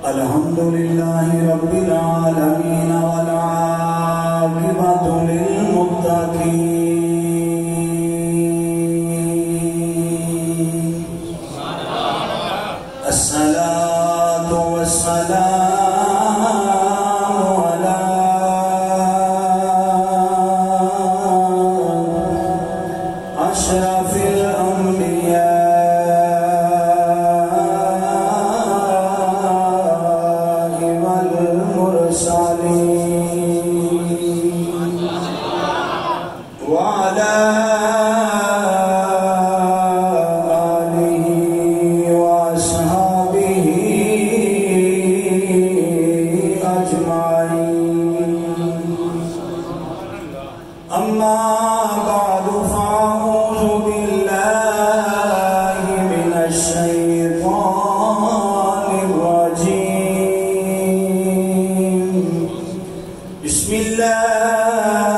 الحمد لله رب العالمين والعاقبة للمتقين الصلاة والسلام على أشرف الأنبياء وعلى آله وأصحابه أجمعين أما بعد فأعوذ بالله من الشيطان الرجيم بسم الله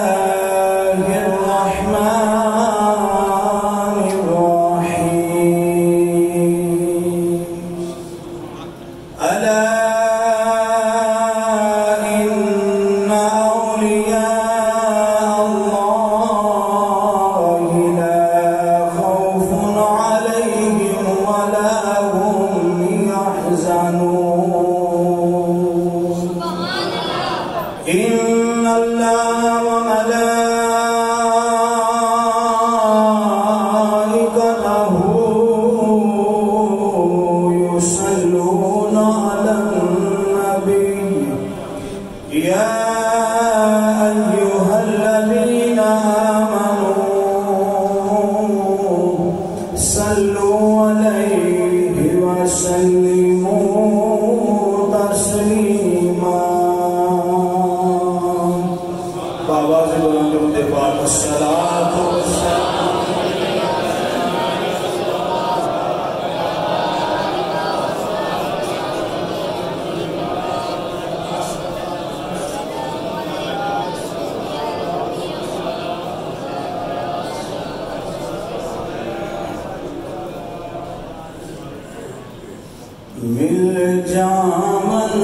الرحمن الرحيم ألا إن أولياء الله لا خوف عليهم ولا هم يحزنون إن الله وملائكته يصلون على النبي يا أيها الذين آمنوا صلوا عليه وسلموا تسليما بابا سے بلند ہوتے پاک الصلاۃ والسلام مل جامن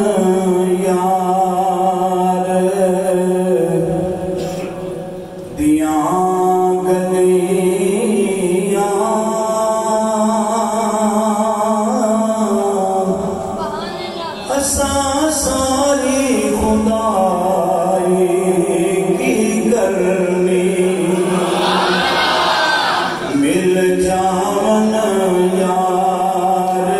یار دیاں گلیاں اساں ساری خدائی کی کرنی مل جامن یار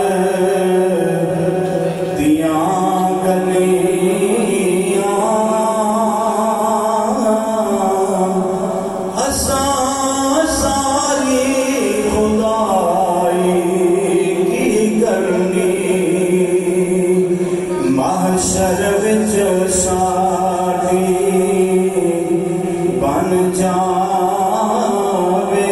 محشر وچ ساڈی بن جاوے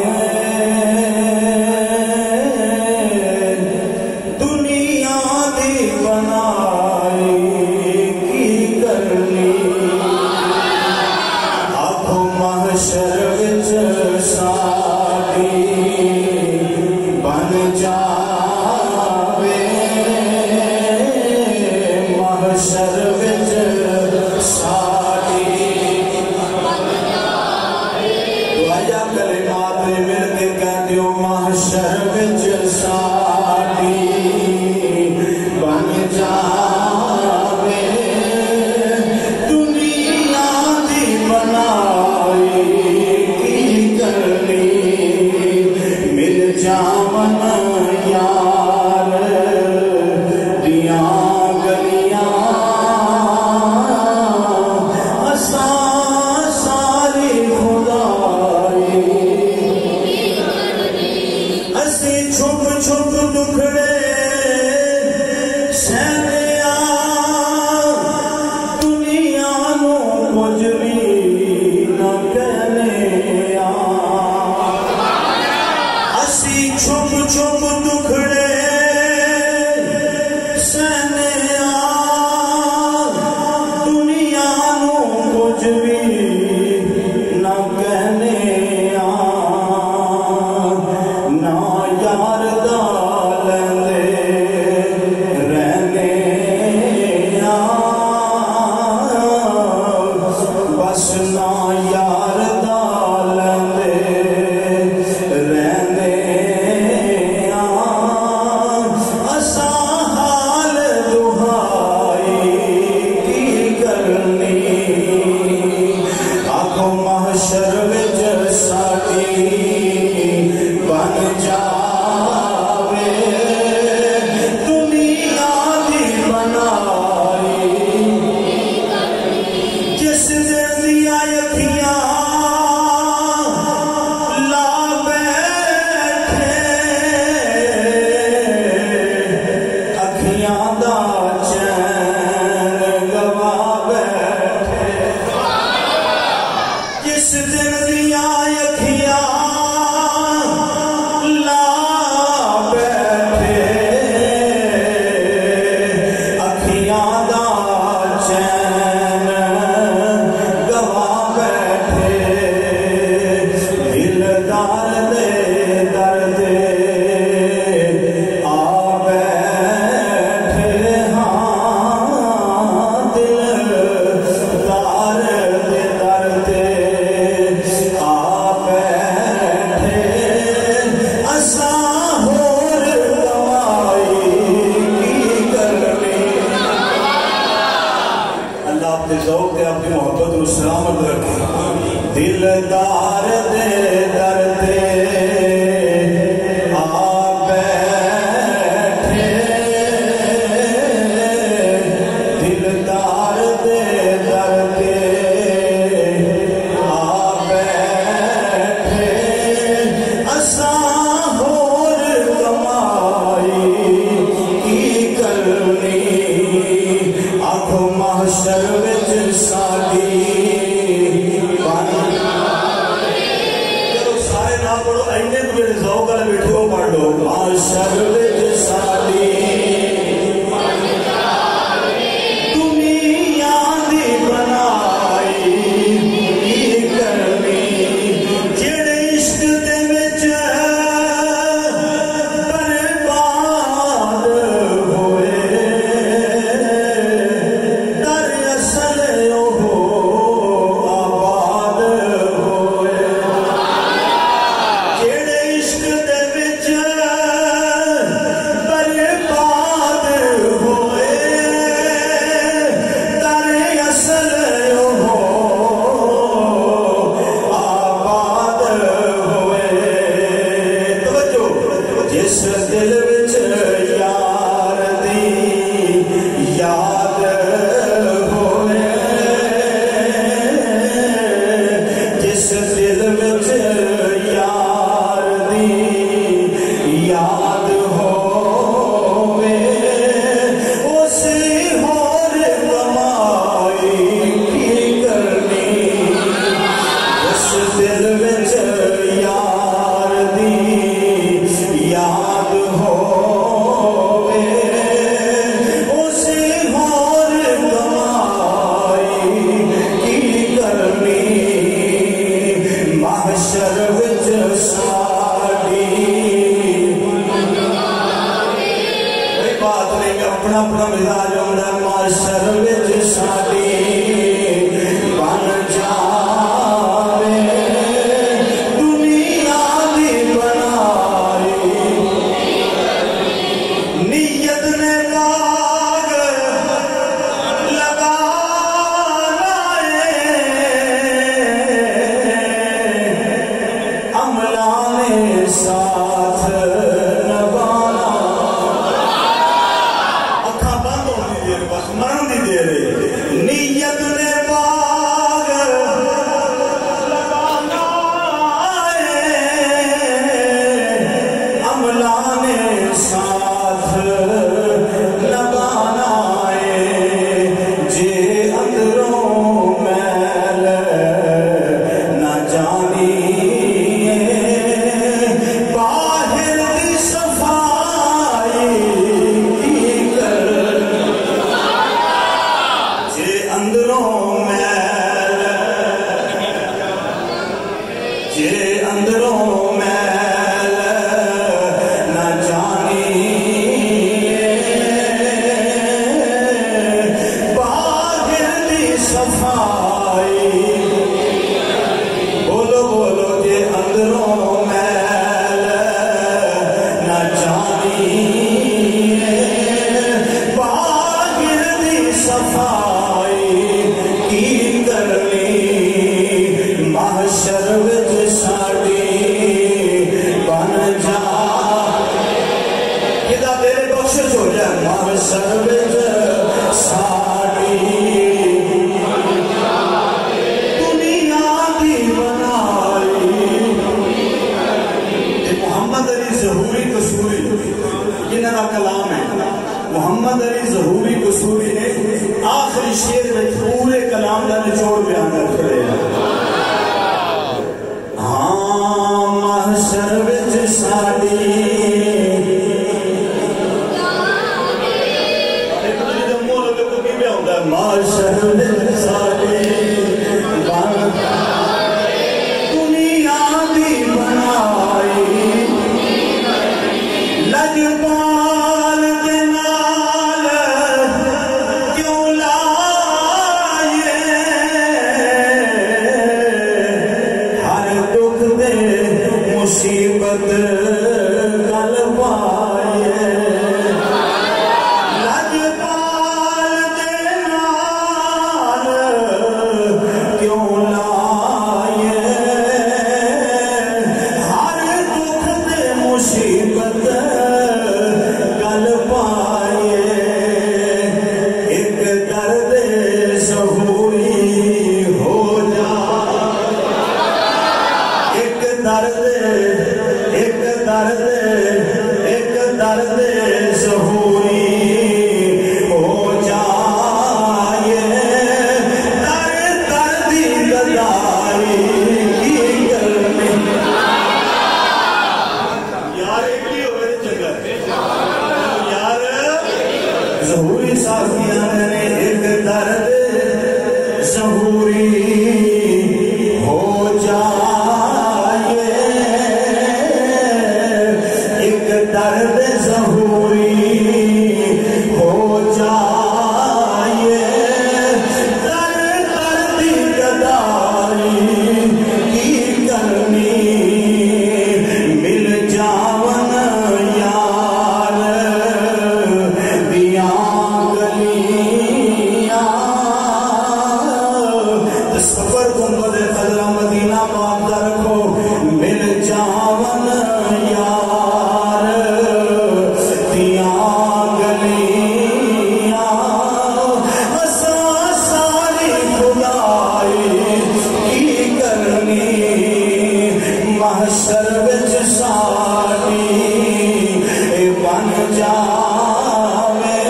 دنیا دی بنائی کی کرنی آکھو محشر وچ ساڈی بن جاوے محشر وچ ساڈی دعایا کلمات مل کے کہہ دیو محشر وچ ساڈی بن جاوے دنیا دی بنائی کی کرنی مل جاون یار دیاں گلیاں ساری خدائی اسی چھپ چھپ دکھڑے سہنے دنیا نو کچھ بھی نہ کہنے اسی چھپ چھپ دکھڑے سہنے دنیا نو کچھ بھی نہ کہنے نہ یار دا لیندے رہنے معاشر وچ ساڈی دنیا دی بنائی کی کرنی جڑے عشق دے وچ برباد ہوئے دراصل وہ آباد ہوئے جڑے عشق دے وچ برباد ہوئے دراصل وہ آباد ہوئے توجہ جس دل وچ یار دی یاد ہوئے جس دل وچ یار دی یاد ہوئے اس ہور کمائی کی کرنی اس دل وچ یار دی یاد ہوئے اس ہور کمائی کی کرنی محشر وچ ساڈی کوئی بات نہیں کہ اپنا اپنا مزاج ہوتا ہے محشر وچ ساڈی بن جاوے دنیا دی بنائی نیت نے باغ لگانا عملہ نے ساتھ نبھانا اکھاں بند ہونے دی دیر بس مرن دی دیر ہے نیت نے باغ لگانا عملہ نے ساتھ لگانا جے اندروں میل نہ جانی باہر دی صفائی کی کر جے اندروں میل جے اندروں میل نہ جانی باہر دی صفائی بولو بولو جے اندروں میل نہ جانی باہر دی صفائی کی کرنی محشر وچ ساڈی بن جا خدا تیرے بخشش ہو جائے محشر وچ ساڈی دنیا دی بنائی یہ محمد علی ظہوری قصوری جنہاں دا کلام ہے محمد علی ظہوری قصوری نے آخری شعر میں پورے کلام دا نچوڑ بیان کر کھڑے ہیں ہاں محشر وچ ساڈی محشر وچ ساڈی دنیا دی بنائی لجپال دے نال کیوں لائے ہر دکھ دے مصیبت گل پائے لجپال دے نال کیوں لائے ہر دکھ دے مصیبت گل پائے ایک درد ظہوری ہو جا ایک درد ظہوری ہو جائے دردی گدائی کی گرمی یار ایک ہی ہوئے صافیاں نے ایک درد ظہوری ہو جائے، ایک درد ظہوری ہو جائے، در دردی گدائی کی کرنی مل جاون یار دیاں گلیاں، تصور گنبد خضرا مدینہ پاک دا رکھو، مل جاون یار دیاں گلیاں، اساں ساری خدائی کی کرنی محشر وچ ساری بن جاوے،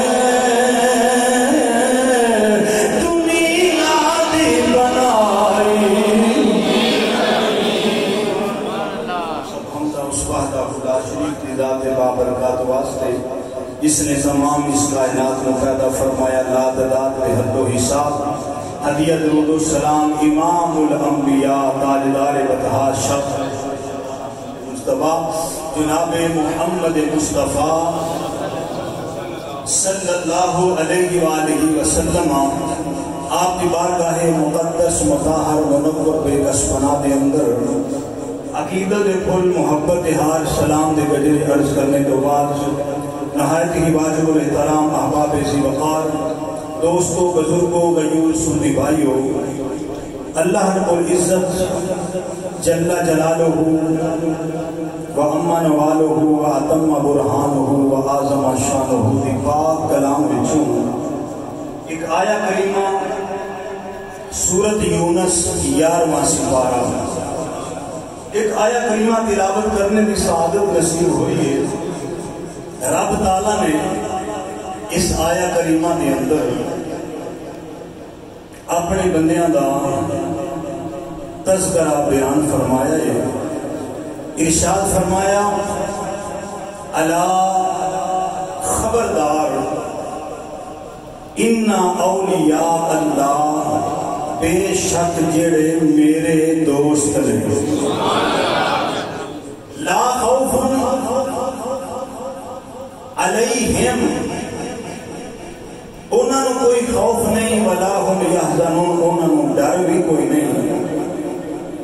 دنیا دی بنائی سب حمدہ اس وحدہ خدا شریف کی ذات بابرکات واسطے جس نے تمام اس کائنات کو پیدا فرمایا، لا تعداد بے حد و حساب، ہدیہ درود و سلام امام الانبیاء تاجدار بطحا شب مصطفیٰ جناب محمد مصطفیٰ صلی اللہ علیہ وآلہ وسلم آپ کی بارگاہ مقدس مطہر منور بے کس پناہ دے اندر عقیدت پھل محبت ہار سلام دے گجر عرض کرنے تو بعد نہایت ہی واجب الاحترام احباب ذی وقار دوستوں بزرگوں غیور سنی بھائیوں، اللہ رب العزت جل جلالہ وَأَمَّنَ وَالُهُ وَأَتَمَّ بُرْحَانُهُ وَآزَمَ شَانُهُ دی پاک کلام وچوں ایک آیا کریمہ سورت یونس 11واں سپارہ، ایک آیا کریمہ تلاوت کرنے کی سعادت نصیب ہوئی ہے۔ رب تعالیٰ نے اس آیا کریمہ کے اندر اپنے بندیاں دا تذکرہ بیان فرمایا ہے، ارشاد فرمایا الا خبردار ان اولیاء اللہ بے شک جڑے میرے دوست نے، لا خوف علیہم انہوں نے کوئی خوف نہیں، ولا ہم یحزنون انہوں نے ڈر بھی کوئی نہیں،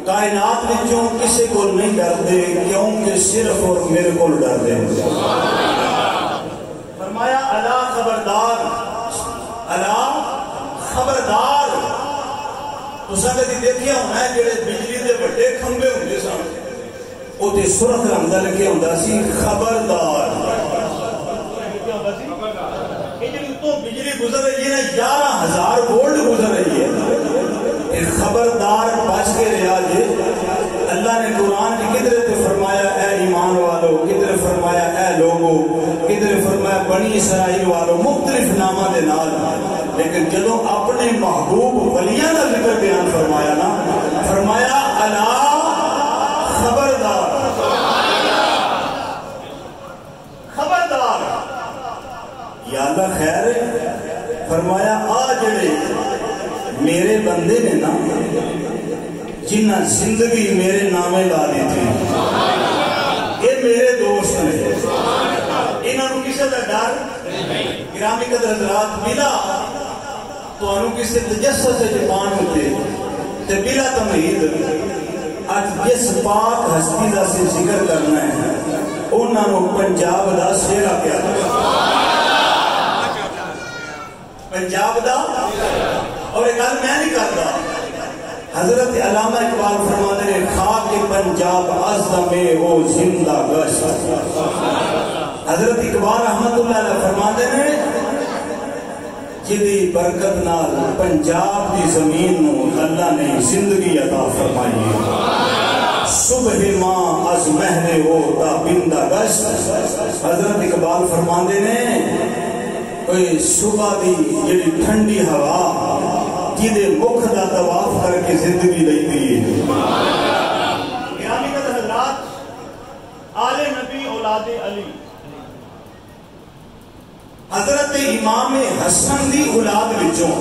کائنات وچوں کسی کو نہیں ڈردے کیونکہ صرف اور میرے کو ڈردے۔ فرمایا الا خبردار، الا خبردار، تو سنگتی دیکھیا ہونا ہے جڑے بجلی دے بڑے کھمبے ہوندے سن او تے سرخ رنگ دا لکھیا ہوندا سی خبردار، تو بجلی گزر رہی ہے نا 11,000 وولٹ گزر رہی ہے، خبردار بچ کے رہا جے۔ اللہ نے قرآن کی کدھر تے فرمایا اے ایمان والو، کدھر فرمایا اے لوگو، کدھر فرمایا بنی اسرائیل والو، مختلف نامہ دے نال، لیکن جدو اپنے محبوب ولیاں کا ذکر بیان فرمایا نا، فرمایا الا خبردار، خبردار یا اللہ خیر ہے، فرمایا آ جڑے میرے بندے نے نا جنہ زندگی میرے نامے لا دی تھی، یہ میرے دوست نے، انہوں نے کسی کا ڈر گرامی قدر حضرات بلا تو انہوں کسی تجسس سے جبان ہوتے تے بلا تمہید آج جس پاک ہستی دا سے ذکر کرنا ہے انہوں نے پنجاب دا سیرا کیا پنجاب دا، اور ایک گل میں نہیں کرتا، حضرت علامہ اقبال فرماتے ہیں خاک پنجاب عظم او زندہ گشت، حضرت اقبال رحمت اللہ علیہ فرماتے ہیں جدی برکت نال پنجاب کی زمین نو اللہ نے زندگی عطا فرمائی، صبح ماں از مہر ہو تا بندہ گشت، حضرت اقبال فرماتے ہیں کوئی صبح دی جڑی ٹھنڈی ہوا جدے مکھ دا طواف کر کے زندگی لئی دی ہے۔ گرامی قدر حضرات، آل نبی اولاد علی حضرت امام حسن دی اولاد وچوں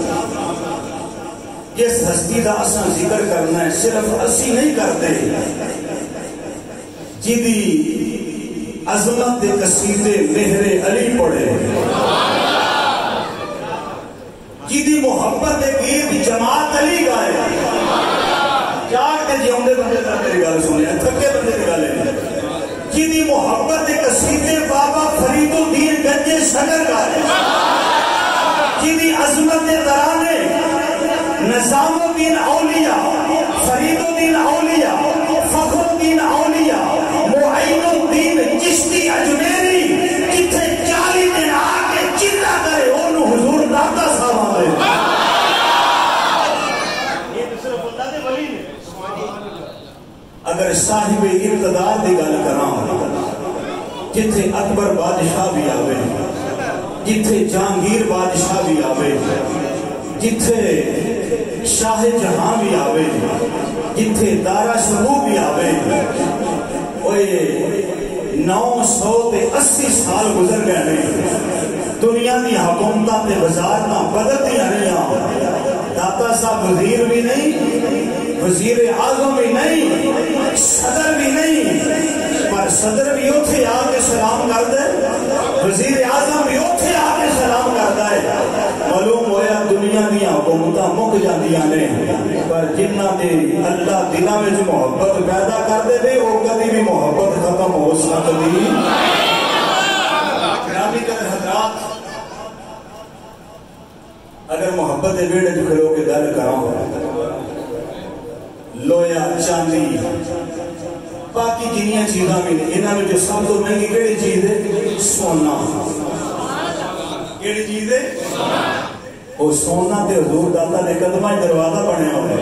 جس ہستی دا اساں ذکر کرنا ہے صرف اسی نہیں کرتے جدی عظمت دے قصیدے مہر علی پڑھے جدی محبت دے گیت جماعت علی گائے جاگ دے جیوندے بندے دا میری گل سنیا تھکے بندے دی گل ہے جدی محبت دے قصیدے بابا فرید الدین گنجے شگر گائے جدی عظمت دے ترانے نظام الدین اولیاء فرید الدین اولیاء فخر الدین اولیاء معین الدین چشتی اجمیری جتھے 40 دن آکے چلا کرے انہوں حضور داتا صاحب آئے یہ تو صرف اللہ دے ولی نے اگر صاحب اقتدار دی گل کراں جتھے اکبر بادشاہ بھی آوے جتھے جہانگیر بادشاہ بھی آوے جتھے شاہ جہاں بھی آوے جتھے دارا شروع بھی آوے 980 سال گزر گئے نہیں دنیا دی حکومتاں تے وزارتاں بدلتی نہیں داتا صاحب وزیر بھی نہیں وزیر اعظم بھی نہیں صدر بھی نہیں پر صدر بھی اوتھے آ کے سلام کر دے وزیر اعظم بھی اوتھے آ کے سلام کردا ہے معلوم ہویا دنیا دی حکومتاں مک جاندیاں نے پر جنہاں دے اللہ دلاں وچ محبت پیدا کر دے تے او کبھی بھی محبت ختم ہو سکدی گرامی قدر حضرات اگر محبت دے ویڑے جو کھلو کے گل کراں لویا چاندی باقی جنیاں چیزاں بھی انہاں میں جو سب تو مہنگی کیڑی چیز ہے سونا کیڑی چیز ہے وہ سونا تے حضور داتا نے قدمہ دروازہ بنے ہوئے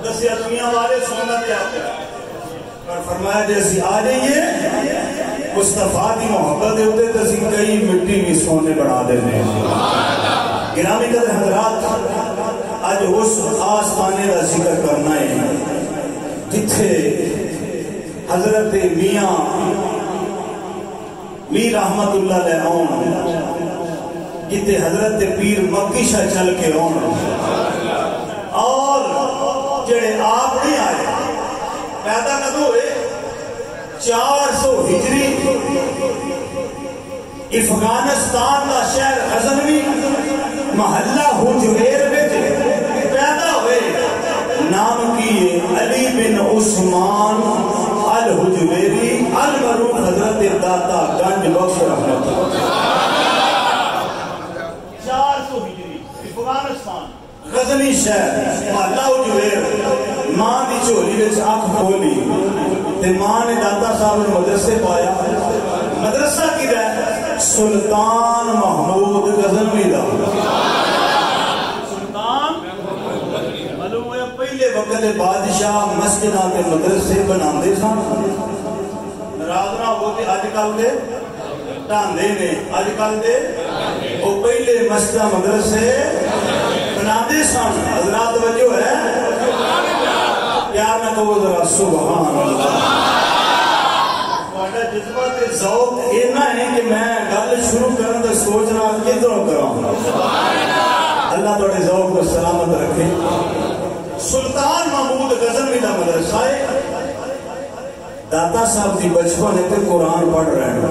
دسیا دنیا والے سونا تے آتے اور فرمایا جیسی آ جائیے مصطفیٰ کی محبت دے ہوتے تو اسی کئی مٹی میں سونے بنا دیتے گرامی قدر حضرات آج اس آسمانے کا ذکر کرنا ہے جتھے حضرت میاں میر رحمت اللہ علیہ آن جتھے حضرت پیر مکی شاہ چل کے آن اور جڑے آپ نہیں آئے پیدا کدو ہوئے 400 ہجری افغانستان کا شہر غزنوی محلہ حجویر میں پیدا ہوئے نام کی علی بن عثمان الحجویری المعروف حضرت داتا گنج بخش رحمت اللہ 400 ہجری افغانستان غزنی شہر محلہ حجویر ماں دی چولی وچ آنکھ کھولی تے ماں نے داتا صاحب مدرسے پایا مدرسہ کی رہے سلطان محمود غزنوی دا سلطان معلوم ہویا پہلے وقت بادشاہ مسجداں تے مدرسے بناندے سن ناراض نہ ہوتے اج کل دے ڈاندے نے اج کل دے او پہلے مسجداں مدرسے بناندے سن حضرات وجہ ہے پیار نہ کہو ذرا سبحان اللہ جذبات ذوق اینا ہے کہ میں گل شروع کرنے تو سوچ رہا کدھروں کراں اللہ تھوڑے ذوق کو سلامت رکھے سلطان محمود غزنوی دا مدرسہ ہے داتا صاحب دی بچپن ہے تے قرآن پڑھ رہے ہیں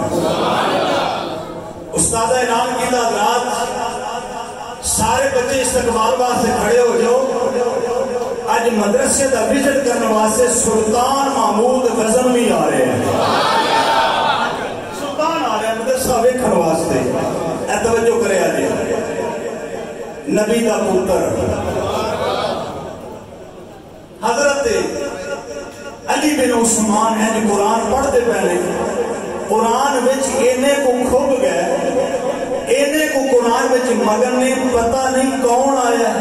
استاد اعلان کیتا حضرات سارے بچے استقبال واسطے کھڑے ہو جاؤ آج مدرسے دا وزٹ کرنے واسطے سلطان محمود غزنوی آ رہے ہیں مدرسہ ویکھن واسطے اے توجہ کرے آجے نبی دا پتر حضرت علی بن عثمان ہے جو قرآن پڑھ دے پہلے قرآن وچ اینے کو کھب گئے اینے کو قرآن وچ مگن نے پتہ نہیں کون آیا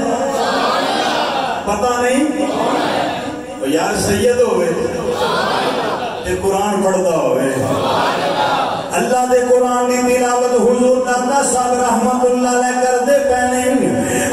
پتہ نہیں یار سید ہوئے تے قرآن پڑھتا ہوئے اللہ دے قرآن دی تلاوت حضور داتا صاحب رحمت اللہ علیہ کر دے پہنے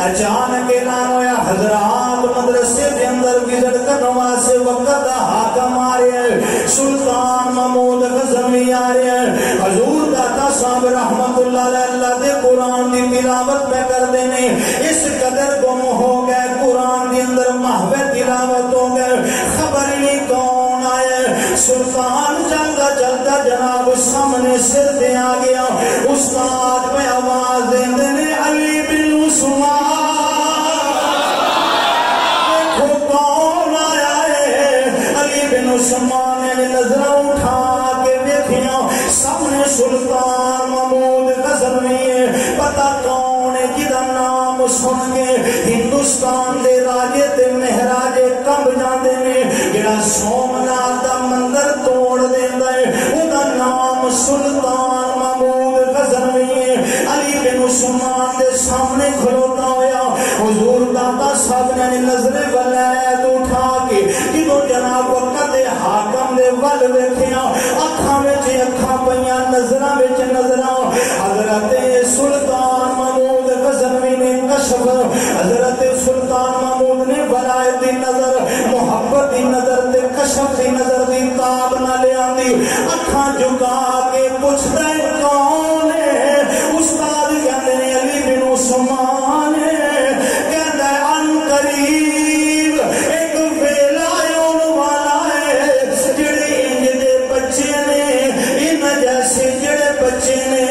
اچانک اعلان ہویا حضرات مدرسے دے اندر وزٹ کرنوا سے وقت دا حاکم آ رہے ہیں سلطان محمود غزنوی آ رہے ہیں حضور داتا صاحب رحمت اللہ علیہ اللہ دے قرآن دی تلاوت میں کر دینے اس قدر گم ہو گئے قرآن دی اندر محو تلاوت ہو گئے خبر نہیں کون آئے سلطان چلتا چلتا جناب سامنے سر دے آ گیا استاد میں آواز دینے علی بن عثمان عثمان نے نظر اٹھا کے دیکھیا سامنے سلطان محمود غزنوی ہے پتہ کون ہے جدا نام سن کے ہندوستان دے راجے تے مہراجے کمب جاندے نے جڑا سومناتھ دا مندر توڑ دیندا ہے اوندا نام سلطان محمود غزنوی ہے علی بن عثمان دے سامنے کھلوتا ہویا حضور داتا صاحب نے نظر ولایت اٹھا کے جدوں جناب وقت حاکم دے ول ویکھیا اکھاں وچ اکھاں پیاں نظراں وچ نظراں حضرت سلطان محمود غزنوی نے کشف حضرت سلطان محمود نے ولایت دی نظر محبت دی نظر تے کشف دی نظر دی تاب نہ لے آندی اکھاں جھکا کے پوچھدا ہے کون ہے استاد کہندے نے علی بن عثمان ہے کہندا ہے ان قریب ایک ویلا جیسے جڑے بچے نے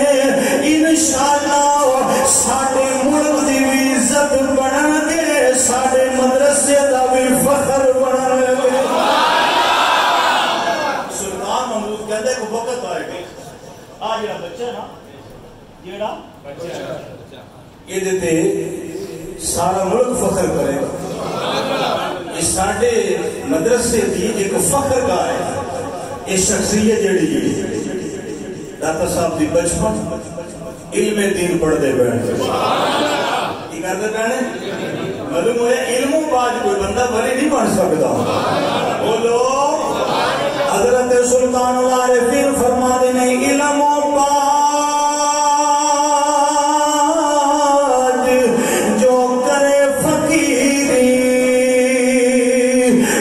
انشاءاللہ ساڈے ملک دی بھی عزت بنن گے ساڈے مدرسے دا بھی فخر بنن گے سلطان محمود کہندے کو وقت آئے گا آ جڑا بچہ نا جڑا بچہ یہ تے سارا ملک فخر کرے گا یہ ساڈے مدرسے دی ایک فخر کا ہے یہ شخصیت جڑی داتا صاحب دی بچپن علم دین پڑھ دے بیٹھے کی کرتے بیٹھے معلوم ہوئے علم و باج کوئی بندہ بھلی نہیں بن سکتا بولو حضرت سلطان العارفین فرما دینے علم و باج جو کرے فقیری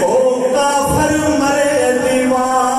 او کافر مرے دیوان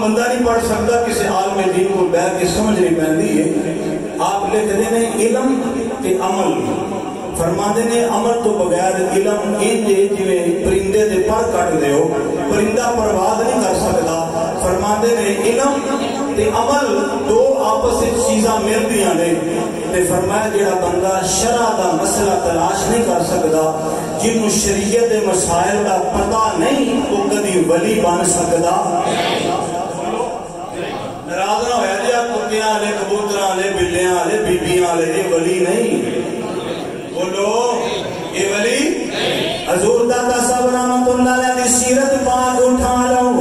بندہ نہیں پڑھ سکتا کسی عالم دین کو بیٹھ کے سمجھ نہیں پہنتی ہے آپ لکھتے ہیں علم کے عمل فرماتے ہیں عمل تو بغیر علم انجے جویں پرندے دے پر کٹ دے ہو پرندہ پرواز نہیں کر سکتا فرماتے ہیں علم تے عمل دو آپس چیزاں مل دیاں نے تے فرمایا جڑا بندہ شرع دا مسئلہ تلاش نہیں کر سکتا جنوں شریعت دے مسائل دا پتہ نہیں تو کبھی ولی بن سکتا ناراض نہ ہویا جی آپ کتیاں والے کبوتراں والے بلیاں والے بیبیاں والے یہ ولی نہیں بولو یہ ولی حضور داتا صاحب رحمت اللہ علیہ کی سیرت پاک اٹھا لو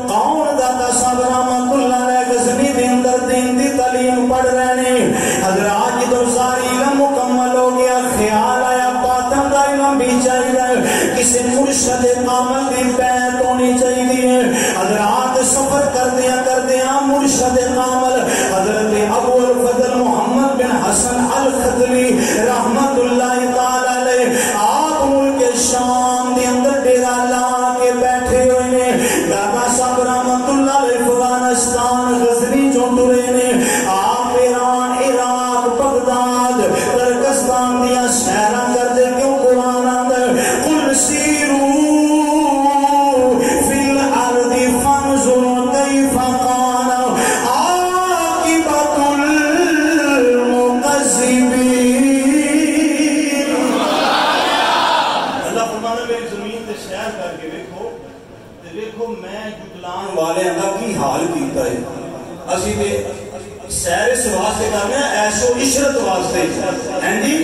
کون داتا صاحب رحمت اللہ علیہ غزنی دے اندر دین دی تعلیم پڑھ رہے ہیں حضرات جدو ساری علم مکمل ہو گیا خیال آیا باطن دا علم بھی چاہیے کسی مرشد کامل دی بیعت ہونی چاہیے حضرات سفر کردیاں مرشد کامل حضرت ابو الفضل محمد بن حسن الخدلی رحمت اللہ تعالی علیہ آپ ملک شام دے اندر ڈیرا لا کے بیٹھے ہوئے نے دادا صاحب رحمت اللہ علیہ افغانستان غزنی جو ٹرے نے میں جتلان والے دا کی حال کیتا ہے اسی تے سیر اس واسطے کرنے ایش و عشرت واسطے ہیں جی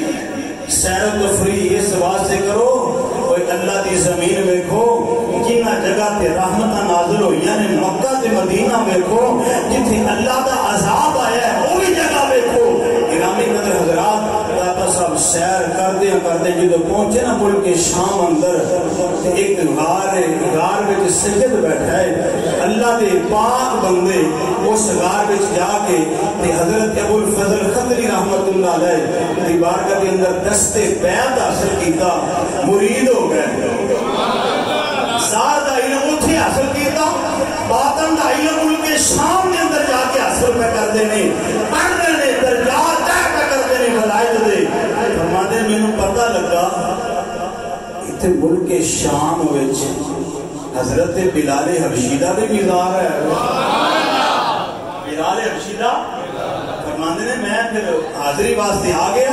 سیر و تفریح اس واسطے کرو کوئی اللہ دی زمین ویکھو جنہ جگہ تے رحمتاں نازل ہوئیاں نے مکہ تے مدینہ ویکھو جتھے اللہ دا عذاب آیا ہے وہ بھی جگہ ویکھو گرامی قدر حضرات داتا صاحب سیر کردے جدو پہنچے نا ملک شام اندر ایک غار وچ سجد بیٹھا ہے اللہ دے پاک بندے اس غار وچ جا کے حضرت ابو الفضل خضری رحمت اللہ علیہ دی بارگاہ کے اندر دستے بیعت حاصل کیتا مرید ہو گئے ظاہر دا علم اتھے حاصل کیتا باطن دا علم ملک شام کے اندر جا کے حاصل پہ کر دینے پڑھنے نے درجات طے پہ کر دینے بلائد دے فرماتے میں نے پتہ لگا اتھے ملک شام وچ حضرت بلال حبشیدہ بھی مزار ہے بلال حبشیدہ فرماتے نے میں پھر حاضری واسطے آ گیا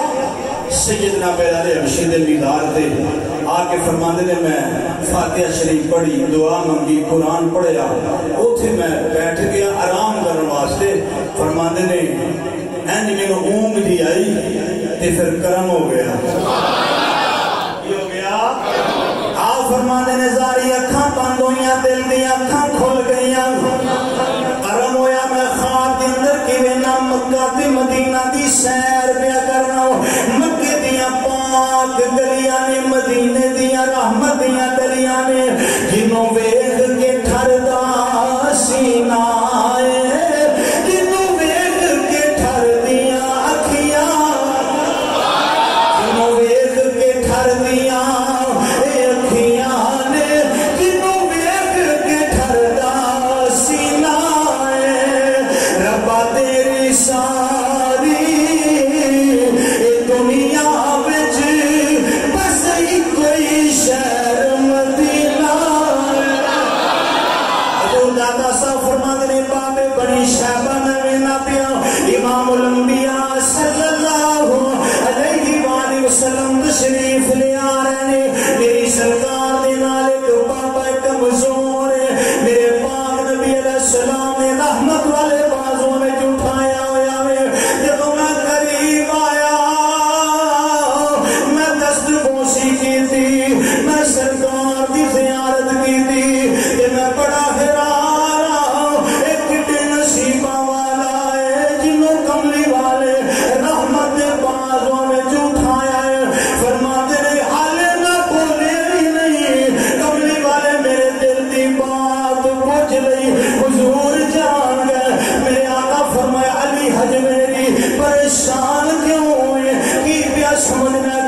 سیدنا بلال حبشی دے مزار تے آ کے فرماندے نے میں فاتحہ شریف پڑھی دعا منگی قرآن پڑھیا اوتھے میں بیٹھ گیا آرام کرنے واسطے فرماندے نے اینج میرے اونگ دی آئی تے پھر کرم ہو گیا یہ ہو گیا آپ فرماندے نے زاری اکھاں بند ہوئیاں دل دی اکھاں کھل گئیاں کرم ہویا میں خواب کے اندر کیویں نہ مکہ تے مدینہ دی سیر پیا کرنا مکے دیاں پاک گلیاں نے مدینے دیاں رحمت دیاں گلیاں نے جنوں ویکھ کے ٹھردا سینہ جنوں ویکھ کے ٹھردیاں اکھیاں جنوں ویکھ کے ٹھردیاں اکھیاں نے جنوں ویکھ کے ٹھردا سینہ ربا تیری ساری دنیا وچ بس کوئی شہر مدینہ حضور دادا صاحب فرماتے نے باب بنی شہبہ نویں نہ پیا امام الانبیاء صلی اللہ علیہ وآلہ وسلم تشریف لے آ رہے ہیں میری سرکار دے نال ایک بابا کمزور ہے میرے پاک نبی علیہ السلام نے رحمت والے بازوں میں اٹھایا ہوا ہے جب میں قریب آیا میں دست بوسی کی تھی میں سرکار دی زیارت کی تھی کہ میں بڑا حیران ایک کٹے نصیبہ والا ہے جنوں کملی والے رحمت بازوں میں اٹھایا ہے فرماتے رہے حالے نہ بولے بھی نہیں کملی والے میرے دل دی بات پوچھ لئی حضور جان گئے میرے آقا فرمایا علی حج میری پریشان کیوں ہوئے کی پیا سمجھ میں